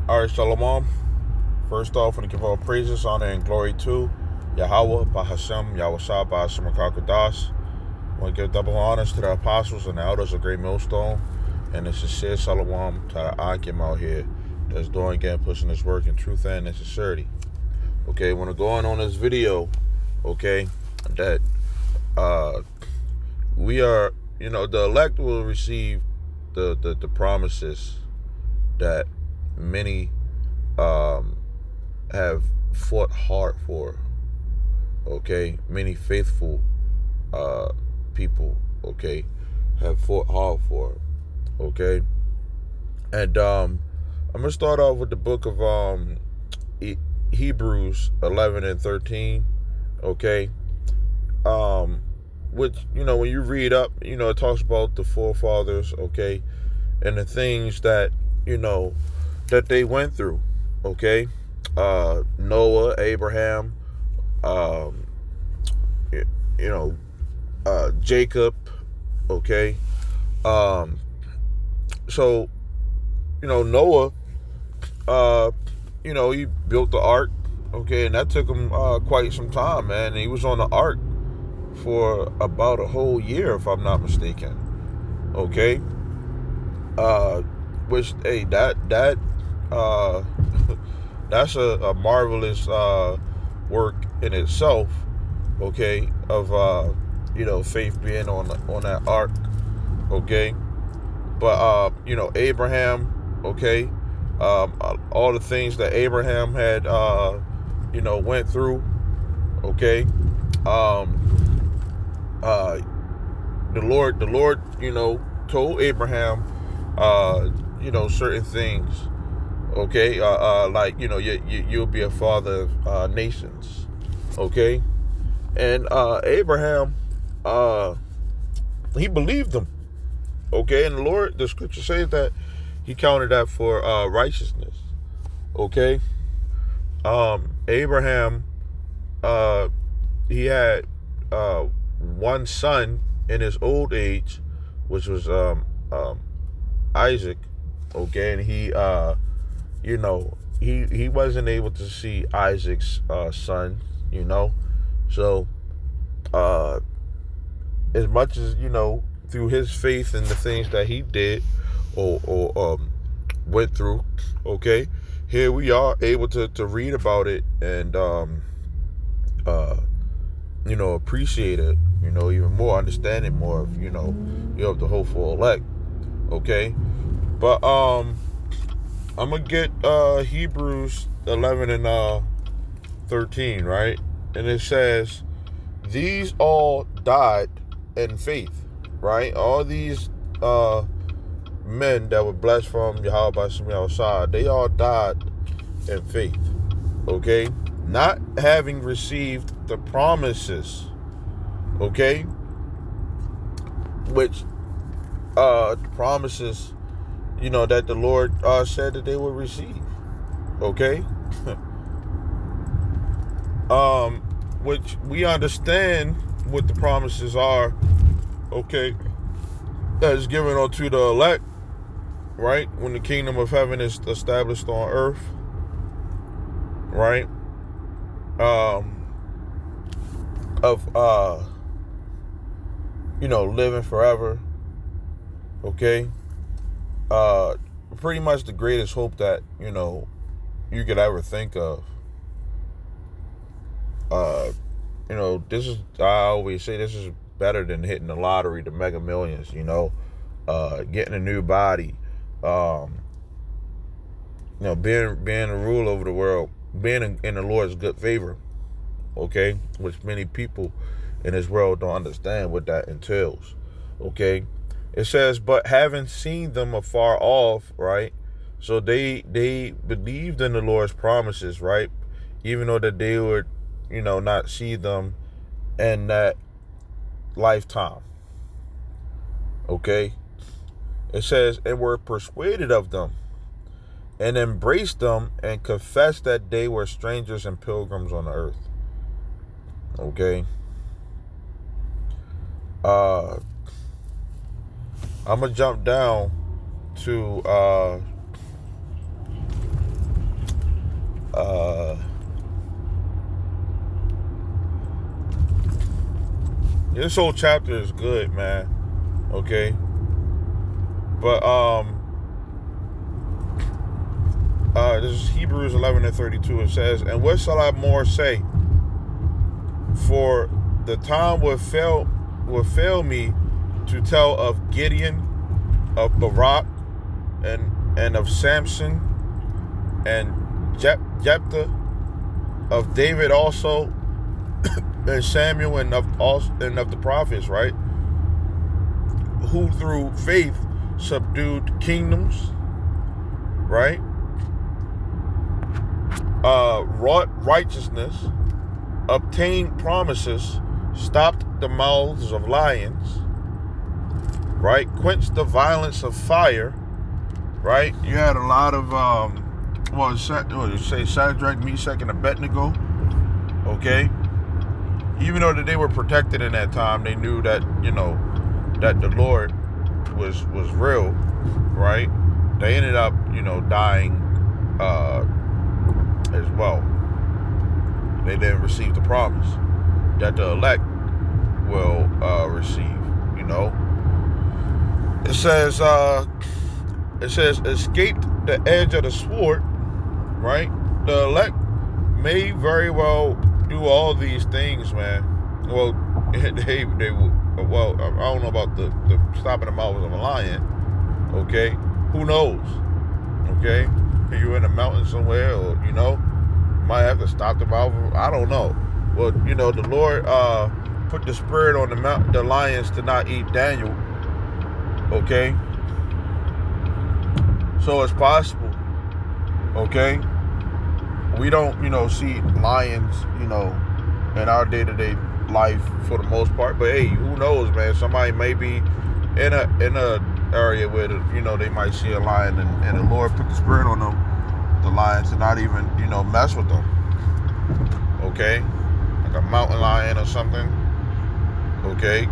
All right, Shalom. First off, I want to give all praises, honor, and glory to Yahweh, Bahashem, Yahushua, Bahashem, Kakadash. I want to give double honors to the apostles and the elders of Great Millstone, and it's sincere Shalom to the Akim out here that's doing again, pushing this work in truth and in sincerity. Okay, I want to go on this video, okay, that we are, the elect will receive the promises that many have fought hard for. Okay, many faithful people, okay, have fought hard for. Okay, and I'm gonna start off with the book of Hebrews 11 and 13. Okay, which when you read up, it talks about the forefathers, okay, and the things that that they went through. Okay, Noah, Abraham, Jacob. Okay, so Noah, he built the ark. Okay, and that took him quite some time, man. He was on the ark for about a whole year, if I'm not mistaken. Okay, which that that's a marvelous work in itself. Okay, of faith being on that ark. Okay, but Abraham. Okay, all the things that Abraham had went through. Okay, the Lord told Abraham certain things. Okay, like you'll be a father of nations. Okay, and Abraham, he believed them. Okay, and the scripture says that he counted that for righteousness. Okay, Abraham, he had one son in his old age, which was Isaac. Okay, and he he wasn't able to see Isaac's son. So as much as through his faith and the things that he did or went through, okay, here we are able to read about it and appreciate it, even more, understand it more of you have the hopeful elect. Okay, but I'm gonna get Hebrews 11 and 13, right? And it says, these all died in faith, right? All these men that were blessed from Yahweh by Yahushua, they all died in faith. Okay, not having received the promises. Okay, which promises that the Lord said that they would receive. Okay, which we understand what the promises are. Okay, that is given unto the elect, right? When the kingdom of heaven is established on earth, right? Living forever. Okay, pretty much the greatest hope that you could ever think of. This is, I always say, this is better than hitting the lottery, the Mega Millions. Getting a new body, being a rule over the world, being in the Lord's good favor. Okay, which many people in this world don't understand what that entails. Okay, it says, but having seen them afar off, right? So they believed in the Lord's promises, right? Even though that they would, not see them in that lifetime. Okay, it says, and were persuaded of them, and embraced them, and confessed that they were strangers and pilgrims on the earth. Okay. I'm gonna jump down to This whole chapter is good, man. Okay. But this is Hebrews 11:32. It says, "And what shall I more say? For the time will fail me to tell of Gideon, of Barak, and of Samson, and Jephthah, of David also, and Samuel, and of the prophets, right? Who through faith subdued kingdoms, right? Wrought righteousness, obtained promises, stopped the mouths of lions, right? Quenched the violence of fire, right? You had a lot of Shadrach, Meshach, and Abednego. Okay, even though that they were protected in that time, they knew that that the Lord was real, right? They ended up dying as well. They didn't receive the promise that the elect will receive. It says escaped the edge of the sword, right? The elect may very well do all these things, man. Well, they well, I don't know about the stopping the mouth of a lion. Okay, who knows? Okay, you in a mountain somewhere, or might have to stop the mouth. I don't know. Well, the Lord put the spirit on the lions to not eat Daniel. Okay, so it's possible. Okay, we don't see lions in our day-to-day life for the most part, but hey, who knows, man? Somebody may be in a area where they might see a lion, and the Lord put the spirit on the lions to not even mess with them. Okay, like a mountain lion or something. Okay,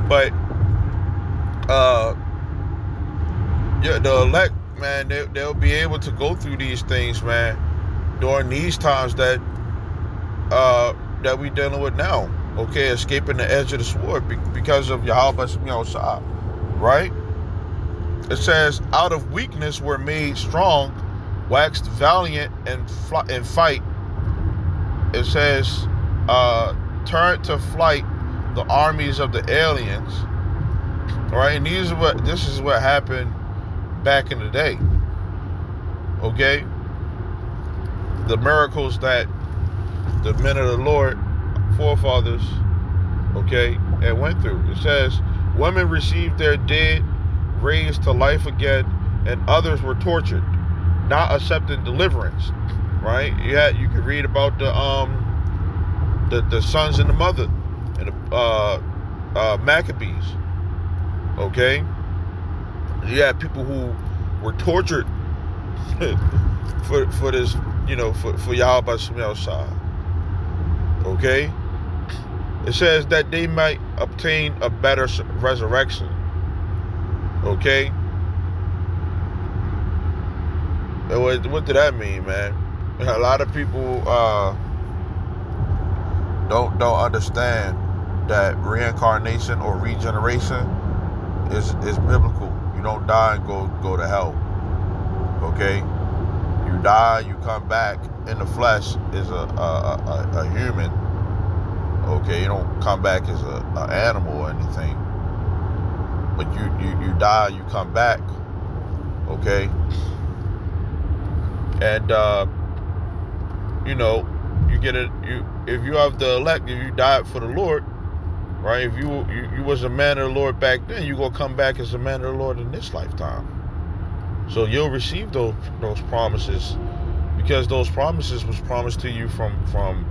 but yeah, the elect, man, they'll be able to go through these things, man, during these times that we dealing with now. Okay, escaping the edge of the sword because of Yahweh Shah, right? It says, out of weakness were made strong, waxed valiant and fight. It says, turned to flight the armies of the aliens, right? And this is what happened back in the day. Okay, the miracles that the men of the Lord, forefathers, okay, and went through. It says, women received their dead raised to life again, and others were tortured, not accepting deliverance. Right? You could read about the sons and the mother and the Maccabees. Okay, you had people who were tortured for this, for Yahweh Shah. Okay, it says that they might obtain a better resurrection. Okay, what did that mean, man? A lot of people don't understand that reincarnation or regeneration is biblical. You don't die and go to hell. Okay, you die, you come back in the flesh as a human. Okay, you don't come back as an animal or anything, but you die, you come back. Okay, and you get it. If you have the elect, if you died for the Lord, right? If you was a man of the Lord back then, you gonna come back as a man of the Lord in this lifetime. So you'll receive those promises, because those promises was promised to you from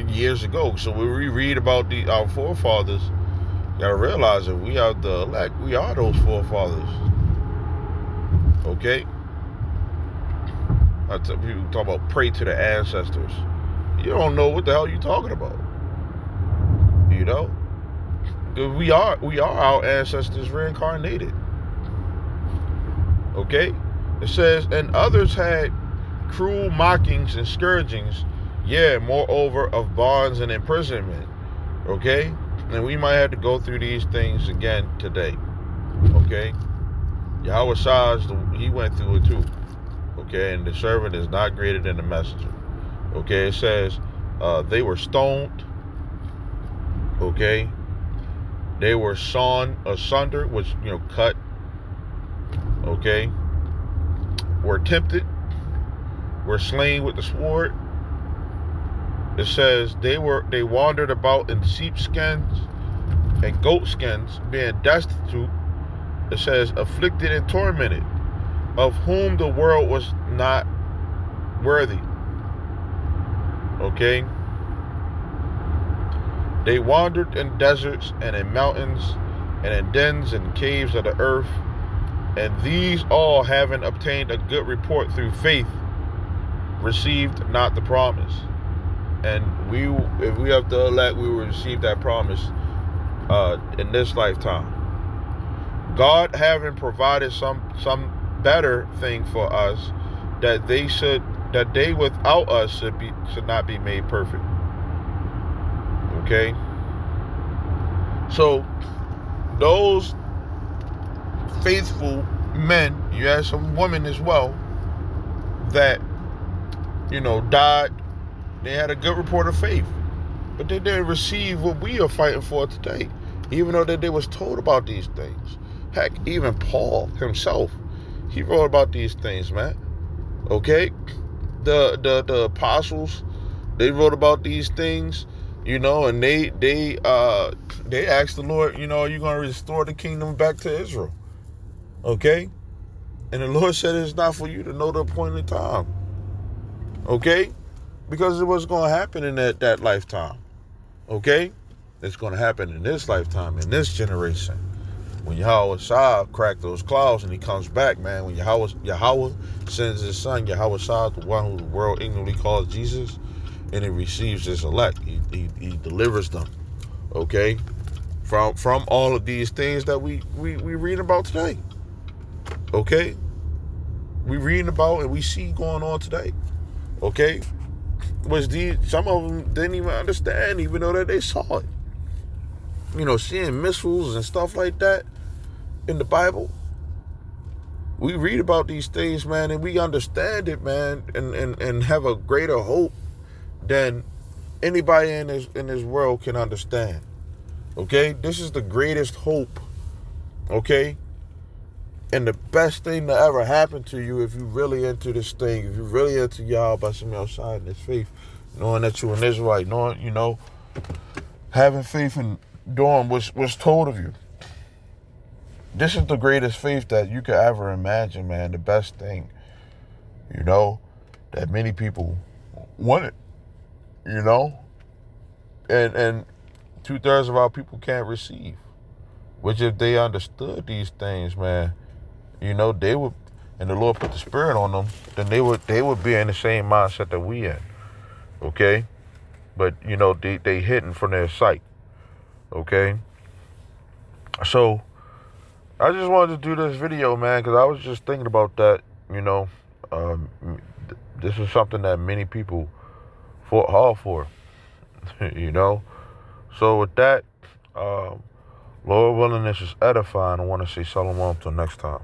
years ago. So when we read about our forefathers, you gotta realize that we are the elect. We are those forefathers. Okay. People talk about pray to the ancestors. You don't know what the hell you're talking about. We are our ancestors reincarnated. Okay? It says, and others had cruel mockings and scourgings, moreover of bonds and imprisonment, Okay? And we might have to go through these things again today. Okay? Yahweh Shai, he went through it too. Okay? And the servant is not greater than the messenger. Okay? It says they were stoned. Okay? They were sawn asunder, which, cut. Okay? Were tempted. Were slain with the sword. It says they wandered about in sheepskins and goatskins, being destitute. It says afflicted and tormented, of whom the world was not worthy. Okay? They wandered in deserts and in mountains and in dens and caves of the earth, and these all, having obtained a good report through faith, received not the promise. And if we have the elect, we will receive that promise in this lifetime. God having provided some better thing for us, that they without us should not be made perfect. Okay? So those faithful men, you had some women as well that, died. They had a good report of faith, but they didn't receive what we are fighting for today, even though that they was told about these things. Heck, even Paul himself, he wrote about these things, man. Okay? The apostles, they wrote about these things, and they asked the Lord, are you going to restore the kingdom back to Israel? Okay? And the Lord said it's not for you to know the appointed time. Okay? Because it was going to happen in that lifetime. Okay? It's going to happen in this lifetime, in this generation. When Yahweh Shai cracked those clouds and he comes back, man, when Yahweh sends his son, Yahweh Shai, the one who the world ignorantly calls Jesus, and he receives his elect. He delivers them. Okay? From all of these things that we read about today. Okay? We reading about and we see going on today. Okay? Some of them didn't even understand, even though that they saw it. Seeing missiles and stuff like that in the Bible. We read about these things, man, and we understand it, man, and have a greater hope than anybody in this world can understand. Okay? This is the greatest hope. Okay? And the best thing to ever happen to you, if you really into this thing, if you really into Yahweh Bashim outside in this faith, knowing that you're an Israelite, knowing, having faith in doing what's told of you. This is the greatest faith that you could ever imagine, man. The best thing, that many people wanted, and 2/3 of our people can't receive. Which if they understood these things, man, they would, and the Lord put the Spirit on them, then they would be in the same mindset that we in. Okay? But, they hidden from their sight. Okay? So, I just wanted to do this video, man, because I was just thinking about that, this is something that many people fought hard for, So, with that, Lord willing, this is edifying. I want to say shalom until next time.